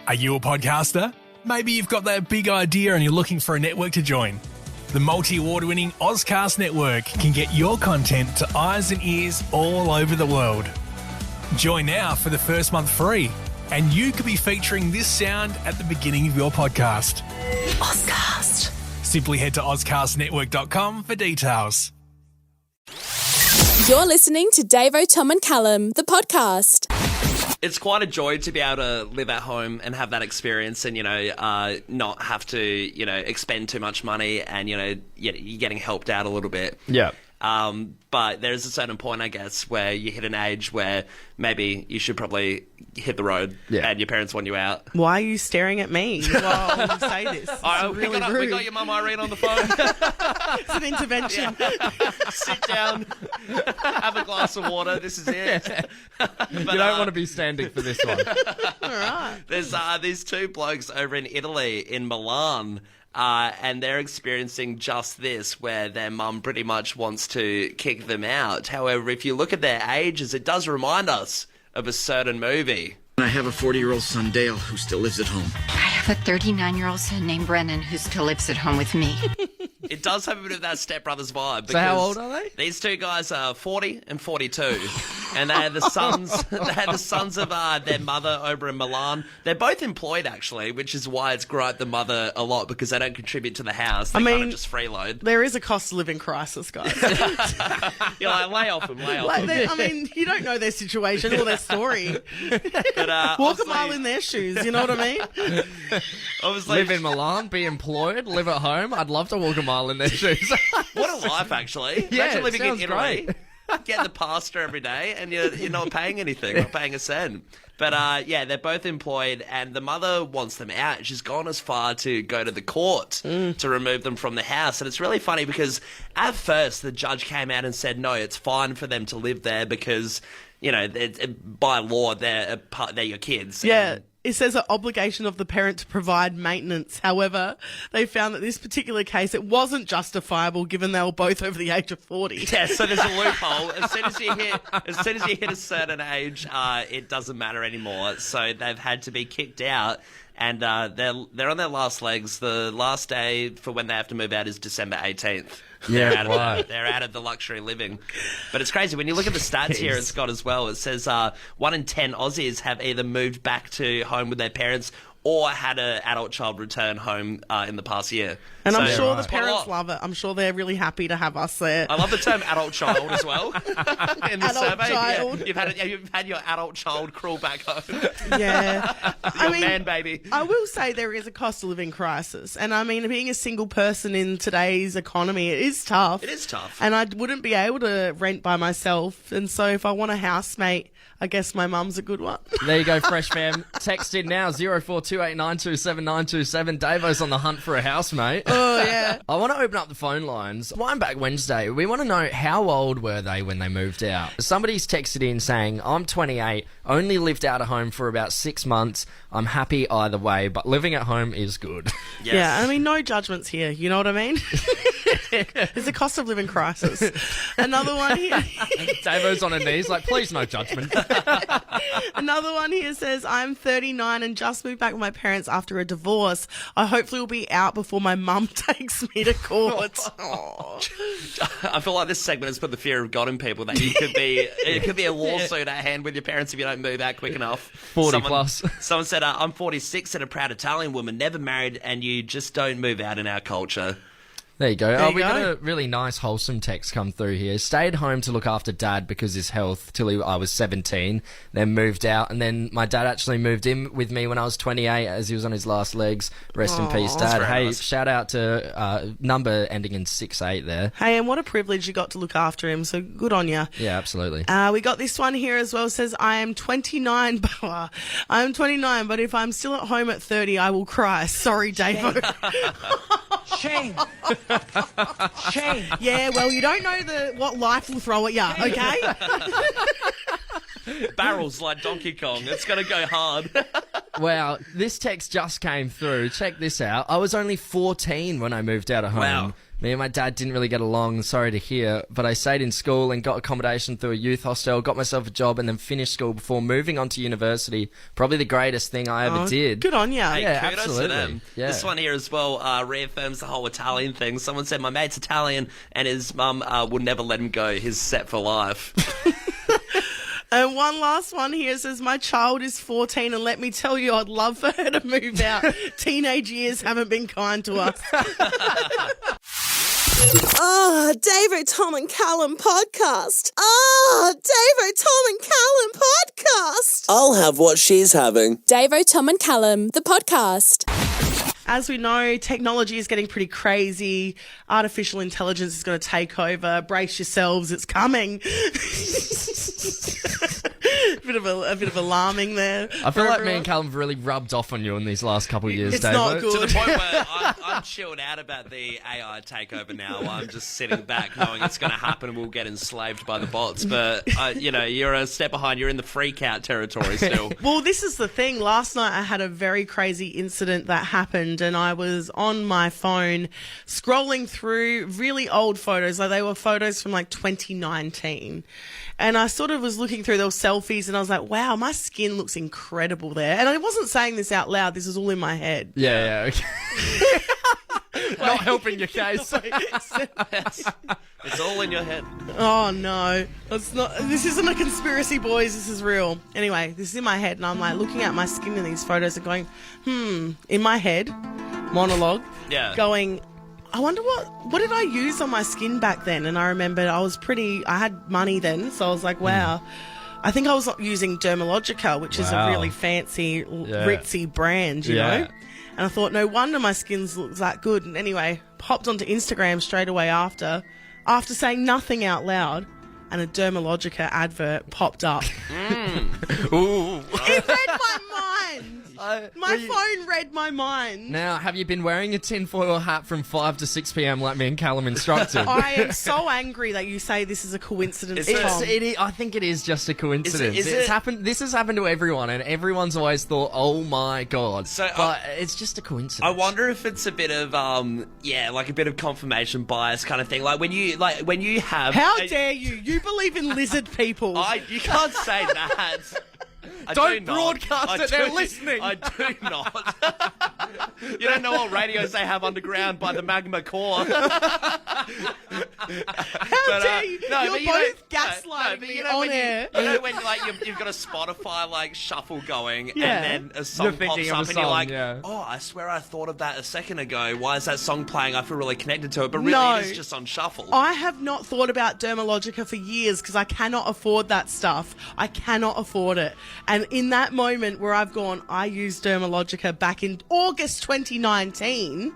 Are you a podcaster? Maybe you've got that big idea and you're looking for a network to join. The multi-award-winning Ozcast Network can get your content to eyes and ears all over the world. Join now for the first month free, and you could be featuring this sound at the beginning of your podcast. Ozcast. Simply head to ozcastnetwork.com for details. You're listening to Davo, Tom and Callum, the podcast. It's quite a joy to be able to live at home and have that experience and, not have to, expend too much money and, you're getting helped out a little bit. Yeah. But there's a certain point, I guess, where you hit an age where maybe you should probably hit the road and your parents want you out. Why are you staring at me while you say this? We got your mum Irene on the phone. It's an intervention. Sit down, have a glass of water. This is it. But, you don't want to be standing for this one. All right. There's these two blokes over in Italy, in Milan, and they're experiencing just this, where their mum pretty much wants to kick them out. However, if you look at their ages, it does remind us of a certain movie. I have a 40-year-old son, Dale, who still lives at home. I have a 39-year-old son named Brennan who still lives at home with me. It does have a bit of that Step Brothers vibe. So how old are they? These two guys are 40 and 42, and they're the sons. They're the sons of their mother over in Milan. They're both employed, actually, which is why it's griped the mother a lot, because they don't contribute to the house. They kind of just freeload. There is a cost of living crisis, guys. You're like, lay off them. You don't know their situation or their story. But, walk a mile in their shoes. You know what I mean? Live in Milan, be employed, live at home. I'd love to walk a mile in their shoes. What a life, actually. Yeah, Imagine living in Italy. great. Getting the pasta every day, and you're not paying anything, not paying a cent. But they're both employed, and the mother wants them out. She's gone as far to go to the court to remove them from the house. And it's really funny because at first the judge came out and said, no, it's fine for them to live there because, by law, they're your kids. Yeah. It says an obligation of the parent to provide maintenance. However, they found that this particular case, it wasn't justifiable given they were both over the age of 40. Yeah, so there's a loophole. As soon as you hit a certain age, it doesn't matter anymore. So they've had to be kicked out, and they're on their last legs. The last day for when they have to move out is December 18th. They're out of the luxury living. But it's crazy. When you look at the stats here, it's got as well. It says 1 in 10 Aussies have either moved back to home with their parents or had an adult child return home in the past year. And I'm sure the parents love it. I'm sure they're really happy to have us there. I love the term adult child as well. In the adult survey. child. Yeah, you've had your adult child crawl back home. Yeah. Man baby. I will say there is a cost of living crisis. And I mean, being a single person in today's economy, it is tough. It is tough. And I wouldn't be able to rent by myself. And so if I want a housemate, I guess my mum's a good one. There you go, Fresh Fam. Text in now, 0428927927. Davo's on the hunt for a housemate. Oh, yeah. I want to open up the phone lines. Wind Back Wednesday, we want to know how old were they when they moved out? Somebody's texted in saying, I'm 28, only lived out of home for about 6 months. I'm happy either way, but living at home is good. Yes. Yeah, I mean, no judgments here. You know what I mean? There's a cost of living crisis. Another one here. Davo's on her knees like, please, no judgment. Another one here says, I'm 39 and just moved back with my parents after a divorce. I hopefully will be out before my mum takes me to court. I feel like this segment has put the fear of God in people that it could be a lawsuit at hand with your parents if you don't move out quick enough. 40 plus. Someone said, I'm 46 and a proud Italian woman, never married, and you just don't move out in our culture. There you go. There you we go. got a really nice, wholesome text come through here. Stayed home to look after Dad because his health till I was 17, then moved out, and then my dad actually moved in with me when I was 28 as he was on his last legs. Rest in peace, Dad. Hey, nice. Shout out to number ending in 68 there. Hey, and what a privilege you got to look after him, so good on you. Yeah, absolutely. We got this one here as well. It says, I am 29, but if I'm still at home at 30, I will cry. Sorry, Davo. Shame. Shame. Yeah, well, you don't know what life will throw at you, okay? Barrels like Donkey Kong. It's going to go hard. Wow, this text just came through. Check this out. I was only 14 when I moved out of home. Wow. Me and my dad didn't really get along, sorry to hear, but I stayed in school and got accommodation through a youth hostel, got myself a job and then finished school before moving on to university. Probably the greatest thing I ever did. Good on ya. Hey, Yeah, kudos absolutely. to them. Yeah. This one here as well reaffirms the whole Italian thing. Someone said my mate's Italian and his mum will never let him go. He's set for life. And one last one here says, my child is 14 and let me tell you, I'd love for her to move out. Teenage years haven't been kind to us. Oh, Davo, Tom and Callum podcast. Oh, Davo, Tom and Callum podcast. I'll have what she's having. Davo, Tom and Callum, the podcast. As we know, technology is getting pretty crazy. Artificial intelligence is going to take over. Brace yourselves, it's coming. a bit of alarming there. I feel for like me everyone. and Callum have really rubbed off on you in these last couple of years, It's Davo. not good. To the point where I'm chilled out about the AI takeover now. I'm just sitting back knowing it's going to happen and we'll get enslaved by the bots. But, you're a step behind. You're in the freak out territory still. Well, this is the thing. Last night I had a very crazy incident that happened and I was on my phone scrolling through really old photos. Like they were photos from like 2019. And I sort of was looking through those selfies and I was like, wow, my skin looks incredible there. And I wasn't saying this out loud. This is all in my head. Yeah, okay. Not helping your case. It's all in your head. Oh no, it's not. This isn't a conspiracy, boys. This is real. Anyway, this is in my head, and I'm like looking at my skin in these photos and going, in my head, monologue, going, I wonder what did I use on my skin back then? And I remembered I had money then, so I was like, wow. I think I was using Dermalogica, which is a really fancy, ritzy brand, you know? And I thought, no wonder my skin looks that good. And anyway, popped onto Instagram straight away after saying nothing out loud, and a Dermalogica advert popped up. Ooh. It read my mind. My phone read my mind. Now, have you been wearing a tinfoil hat from 5 to 6 p.m. like me and Callum instructed? I am so angry that you say this is a coincidence, Tom. I think it is just a coincidence. Is it? Happened. This has happened to everyone, and everyone's always thought, "Oh my god!" But it's just a coincidence. I wonder if it's a bit of like a bit of confirmation bias kind of thing. Like when you have. How dare you? You believe in lizard people. You can't say that. Don't broadcast it, they're listening. I do not. You don't know what radios they have underground by the magma core. How dare you? You're both gaslighting me on air. You know when you've got a Spotify shuffle going and then a song You're thinking pops of up a and you're song, like, yeah. oh, I swear I thought of that a second ago. Why is that song playing? I feel really connected to it, but really No. it is just on shuffle. I have not thought about Dermalogica for years because I cannot afford that stuff. I cannot afford it. And in that moment where I've gone, I used Dermalogica back in August 2019,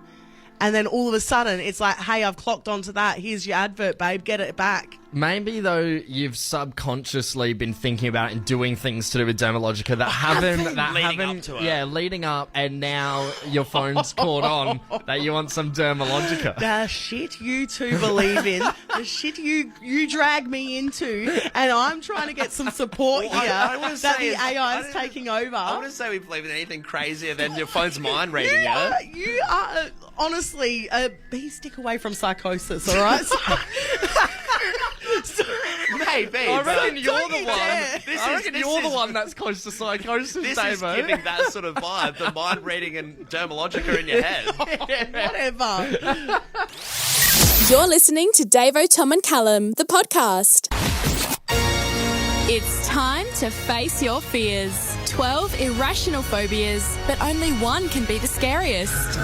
and then all of a sudden it's like, hey, I've clocked onto that. Here's your advert, babe. Get it back. Maybe, though, you've subconsciously been thinking about and doing things to do with Dermalogica that haven't... Leading up to it. Yeah, leading up, and now your phone's caught on that you want some Dermalogica. The shit you two believe in, the shit you drag me into, and I'm trying to get some support here I wanna that say the AI is taking over. I wouldn't say we believe in anything crazier than your phone's mind reading it. You are honestly, stick away from psychosis, all right? Maybe. I reckon you're Don't the you one. dare. I reckon you're the one that's close to psychosis, This is Davo. giving that sort of vibe, the mind reading and Dermalogica in your head. Whatever. You're listening to Davo, Tom and Callum, the podcast. It's time to face your fears. 12 irrational phobias, but only one can be the scariest.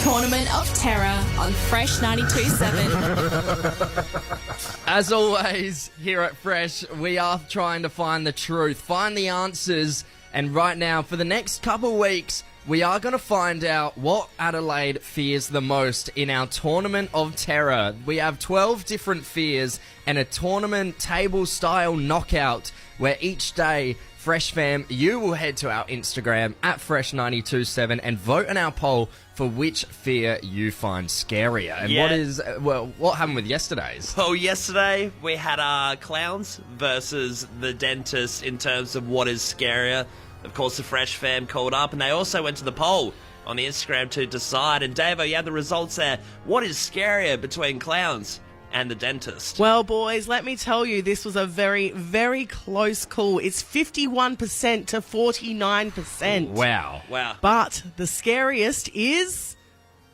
Tournament of Terror on Fresh 92.7. As always, here at Fresh, we are trying to find the truth, find the answers, and right now, for the next couple weeks, we are going to find out what Adelaide fears the most in our Tournament of Terror. We have 12 different fears and a tournament table-style knockout where each day, Fresh fam, you will head to our Instagram at Fresh927 and vote in our poll for which fear you find scarier. And what happened with yesterday's? Well, yesterday we had clowns versus the dentist in terms of what is scarier. Of course, the Fresh fam called up and they also went to the poll. on the Instagram to decide. And Davo, you have the results there. What is scarier between clowns and the dentist? Well, boys, let me tell you, this was a very, very close call. It's 51% to 49%. Wow. But the scariest is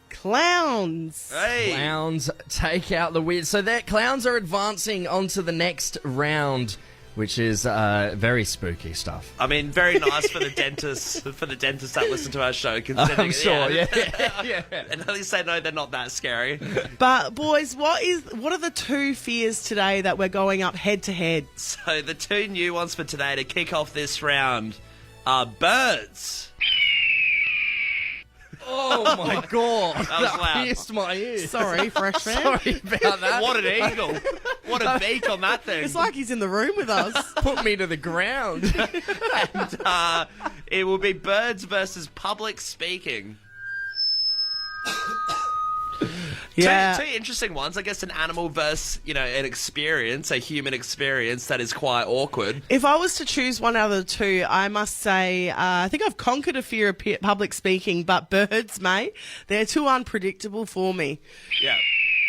clowns. Hey. Clowns take out the weird. So that clowns are advancing onto the next round, which is very spooky stuff. I mean, very nice for the dentists that listen to our show. Considering, I'm sure, yeah. And at least they know they're not that scary. But boys, what are the two fears today that we're going up head to head? So the two new ones for today to kick off this round are birds. Oh my god! That was loud. Pierced my ears. Sorry, freshman. Sorry about that. What an eagle! What a beak on that thing! It's like he's in the room with us. Put me to the ground. And it will be birds versus public speaking. Yeah. Two interesting ones. I guess an animal versus, an experience, a human experience that is quite awkward. If I was to choose one out of the two, I must say I think I've conquered a fear of public speaking, but birds, mate, they're too unpredictable for me. Yeah.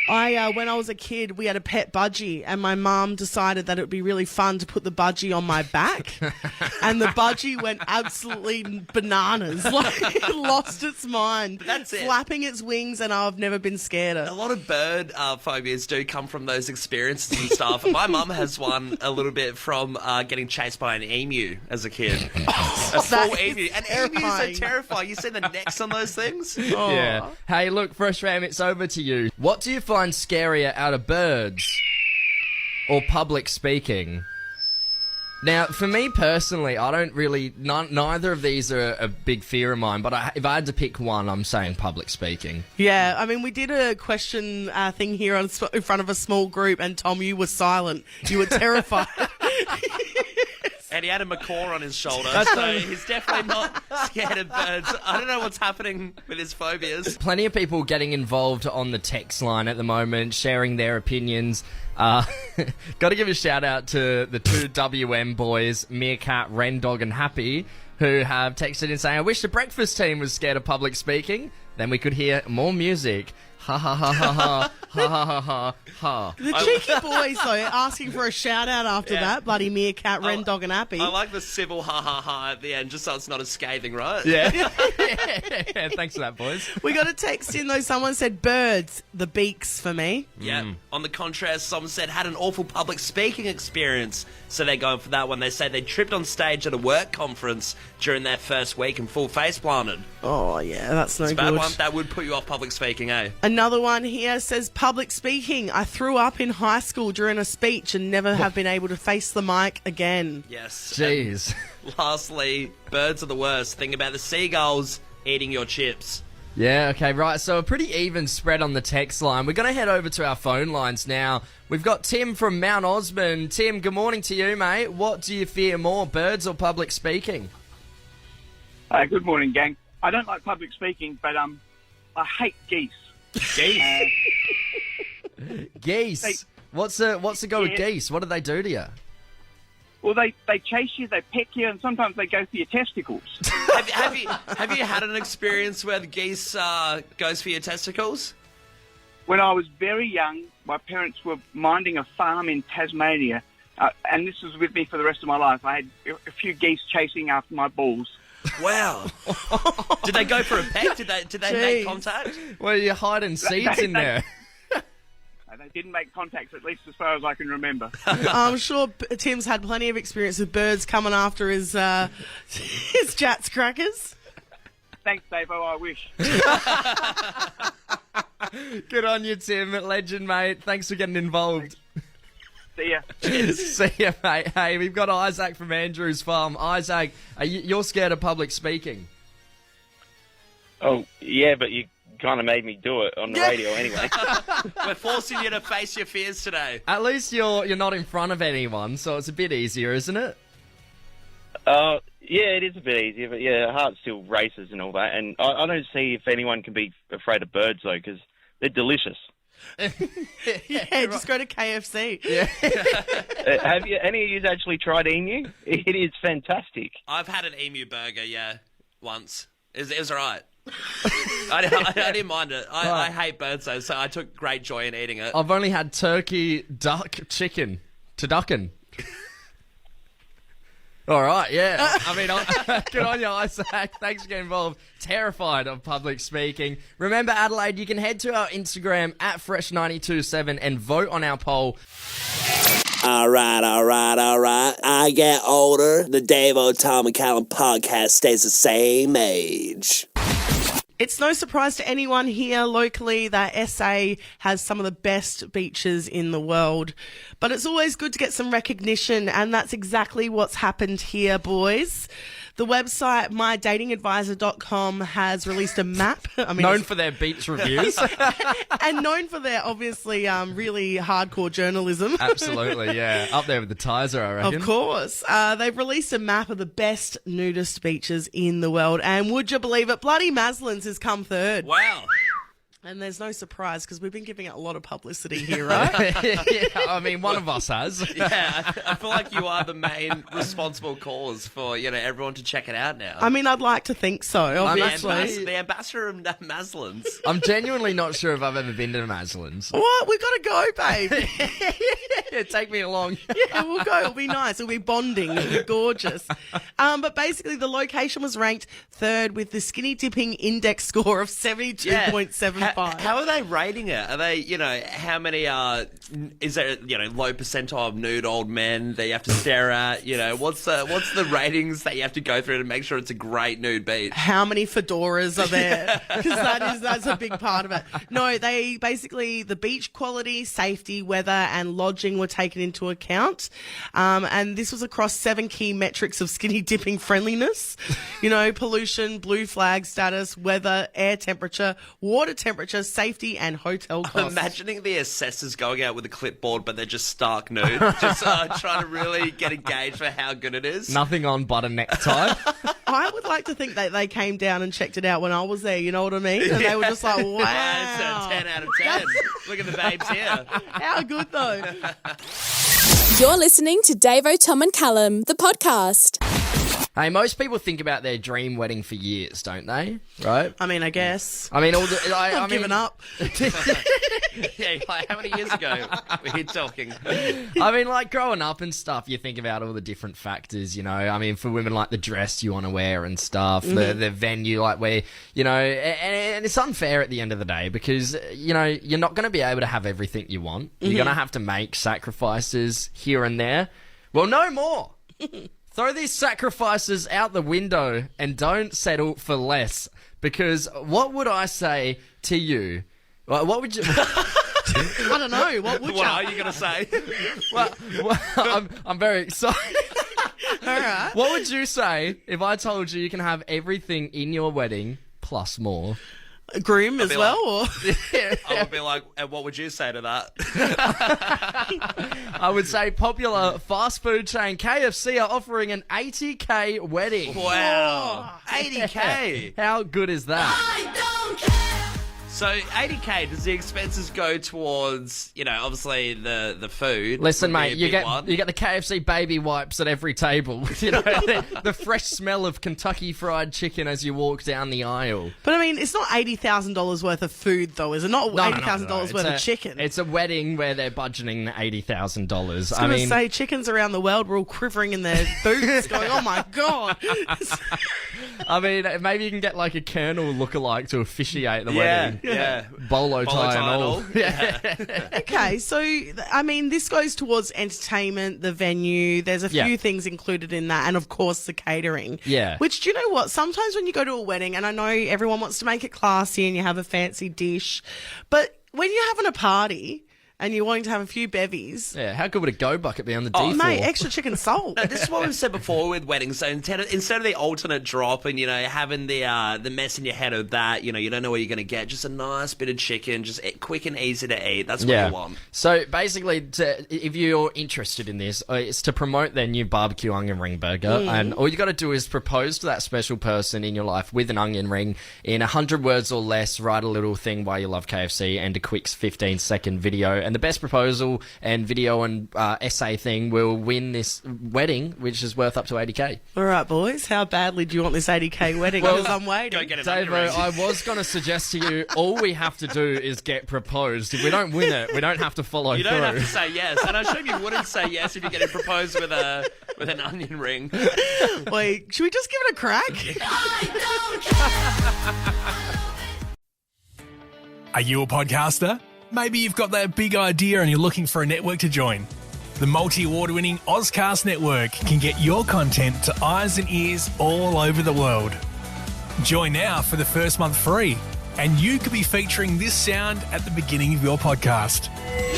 When I was a kid, we had a pet budgie, and my mum decided that it would be really fun to put the budgie on my back, and the budgie went absolutely bananas, like it lost its mind. That's it. Flapping its wings, and I've never been scared A of. lot of bird phobias do come from those experiences and stuff. My mum has one a little bit from getting chased by an emu as a kid. A full emu. And emus are terrifying. You see the necks on those things? Oh. Yeah. Hey, look, Fresh Ram, it's over to you. What do you find scarier out of birds or public speaking? Now, for me personally, I don't really... neither of these are a big fear of mine, but if I had to pick one, I'm saying public speaking. Yeah, I mean, we did a question thing here in front of a small group, and Tom, you were silent. You were terrified. And he had a macaw on his shoulder, so he's definitely not scared of birds. I don't know what's happening with his phobias. Plenty of people getting involved on the text line at the moment, sharing their opinions. Got to give a shout out to the two WM boys, Meerkat, Ren Dog and Happy, who have texted in saying, I wish the breakfast team was scared of public speaking, then we could hear more music. Ha ha ha ha ha ha ha ha ha ha. The cheeky boys, though, asking for a shout out after that. Bloody Meerkat, Ren Dog and Happy. I like the civil ha ha ha at the end, just so it's not as scathing, right? Yeah. Yeah, thanks for that, boys. We got a text in, though. Someone said birds, the beaks for me. Yeah. On the contrast, someone said had an awful public speaking experience, so they're going for that one. They say they tripped on stage at a work conference during their first week and full face planted. Oh, yeah, that's no It's a good. bad one. That would put you off public speaking, eh? Another one here says public speaking. I threw up in high school during a speech and never have been able to face the mic again. Yes. Jeez. And lastly, birds are the worst. Think about the seagulls eating your chips. Yeah, okay, right. So a pretty even spread on the text line. We're going to head over to our phone lines now. We've got Tim from Mount Osmond. Tim, good morning to you, mate. What do you fear more, birds or public speaking? Good morning, gang. I don't like public speaking, but I hate geese. Geese? Geese? What's the go with geese? What do they do to you? Well, they chase you, they peck you, and sometimes they go for your testicles. have you had an experience where the geese goes for your testicles? When I was very young, my parents were minding a farm in Tasmania, and this was with me for the rest of my life. I had a few geese chasing after my balls. Wow. Did they go for a peck? Did they make contact? Well, you're hiding seeds in there. They didn't make contact, at least as far as I can remember. I'm sure Tim's had plenty of experience with birds coming after his Jats crackers. Thanks, Davo, I wish. Good on you, Tim. Legend, mate. Thanks for getting involved. See ya. See ya, mate. Hey, we've got Isaac from Andrews Farm. Isaac, you're scared of public speaking? Oh, yeah, but you kind of made me do it on the radio anyway. We're forcing you to face your fears today. At least you're not in front of anyone, so it's a bit easier, isn't it? Yeah, it is a bit easier, but yeah, heart still races and all that. And I don't see if anyone can be afraid of birds, though, because they're delicious. Just go to KFC. Yeah. Have any of you actually tried emu? It is fantastic. I've had an emu burger, once. It was all right. I didn't mind it. I hate birds though, so I took great joy in eating it. I've only had turkey, duck, chicken, turducken. All right, yeah. I mean, good on you, Isaac. Thanks for getting involved. Terrified of public speaking. Remember, Adelaide, you can head to our Instagram at Fresh927 and vote on our poll. All right. I get older. The Davo, Tom, and Callum podcast stays the same age. It's no surprise to anyone here locally that SA has some of the best beaches in the world. But it's always good to get some recognition, and that's exactly what's happened here, boys. The website mydatingadvisor.com has released a map. Known for their beach reviews. And known for their, obviously, really hardcore journalism. Absolutely, yeah. Up there with the Tizer, I reckon. Of course. They've released a map of the best nudist beaches in the world. And would you believe it, bloody Maslin's has come third. Wow. And there's no surprise because we've been giving it a lot of publicity here, right? Yeah, I mean, one of us has. Yeah, I feel like you are the main responsible cause for, everyone to check it out now. I mean, I'd like to think so, obviously. The ambassador of Maslin's. I'm genuinely not sure if I've ever been to Maslin's. What? We've got to go, babe. Yeah, take me along. Yeah, we'll go. It'll be nice. It'll be bonding. It'll be gorgeous. But basically, the location was ranked third with the skinny dipping index score of 72.75. How are they rating it? Are they, how many is there, low percentile of nude old men that you have to stare at? What's the ratings that you have to go through to make sure it's a great nude beach? How many fedoras are there? Because that's a big part of it. No, they basically, the beach quality, safety, weather, and lodging were taken into account. And this was across 7 key metrics of skinny dipping friendliness. Pollution, blue flag status, weather, air temperature, water temperature, safety, and hotel costs. I'm imagining the assessors going out with a clipboard, but they're just stark nude, just trying to really get engaged for how good it is. Nothing on but a necktie. I would like to think that they came down and checked it out when I was there, you know what I mean? And they were just like, wow. It's a 10 out of 10. Look at the babes here. How good, though. You're listening to Davo, Tom and Callum, the podcast. Hey, most people think about their dream wedding for years, don't they? Right? I mean, I guess. I mean, I've given up. Yeah, how many years ago were you talking? I mean, growing up and stuff, you think about all the different factors, I mean, for women, the dress you want to wear and stuff, the venue, where, and it's unfair at the end of the day because, you're not going to be able to have everything you want. You're going to have to make sacrifices here and there. Well, no more. Throw these sacrifices out the window and don't settle for less. Because what would I say to you? What would you... I don't know. What would you? What are you going to say? well, I'm very excited. All right. What would you say if I told you can have everything in your wedding plus more? A groom as well? Or? I would be like, and what would you say to that? I would say popular fast food chain KFC are offering an $80K wedding. Wow. $80K. How good is that? I don't care. So $80K, does the expenses go towards, obviously the food? Listen, mate, you get the KFC baby wipes at every table. The fresh smell of Kentucky Fried Chicken as you walk down the aisle. But I mean, it's not $80,000 worth of food, though, is it? Not $80,000 worth of chicken. It's a wedding where they're budgeting $80,000. I was going to say, chickens around the world were all quivering in their boots, going, "Oh my god!" I mean, maybe you can get a Colonel lookalike to officiate the wedding. Yeah. Bolo tie and all. Yeah. Okay, so, I mean, this goes towards entertainment, the venue. There's a few things included in that. And, of course, the catering. Yeah. Which, do you know what? Sometimes when you go to a wedding, and I know everyone wants to make it classy and you have a fancy dish, but when you're having a party and you're wanting to have a few bevies. Yeah, how good would a go bucket be on the D4? Oh, mate, extra chicken salt. No, this is what we've said before with weddings. So instead of the alternate drop and, having the mess in your head of that, you don't know what you're going to get, just a nice bit of chicken, just quick and easy to eat. That's what you want. So basically, if you're interested in this, it's to promote their new barbecue onion ring burger. And all you got to do is propose to that special person in your life with an onion ring in 100 words or less, write a little thing why you love KFC and a quick 15-second video And the best proposal and video and essay thing will win this wedding, which is worth up to 80K. All right, boys. How badly do you want this 80K wedding? Because I'm waiting. Go get it. Davo, I was going to suggest to you, all we have to do is get proposed. If we don't win it, we don't have to follow through. You don't have to say yes. And I assume you wouldn't say yes if you get it proposed with an onion ring. Wait, should we just give it a crack? Are you a podcaster? Maybe you've got that big idea and you're looking for a network to join. The multi-award-winning Ozcast Network can get your content to eyes and ears all over the world. Join now for the first month free, and you could be featuring this sound at the beginning of your podcast.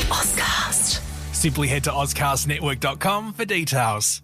Ozcast. Simply head to ozcastnetwork.com for details.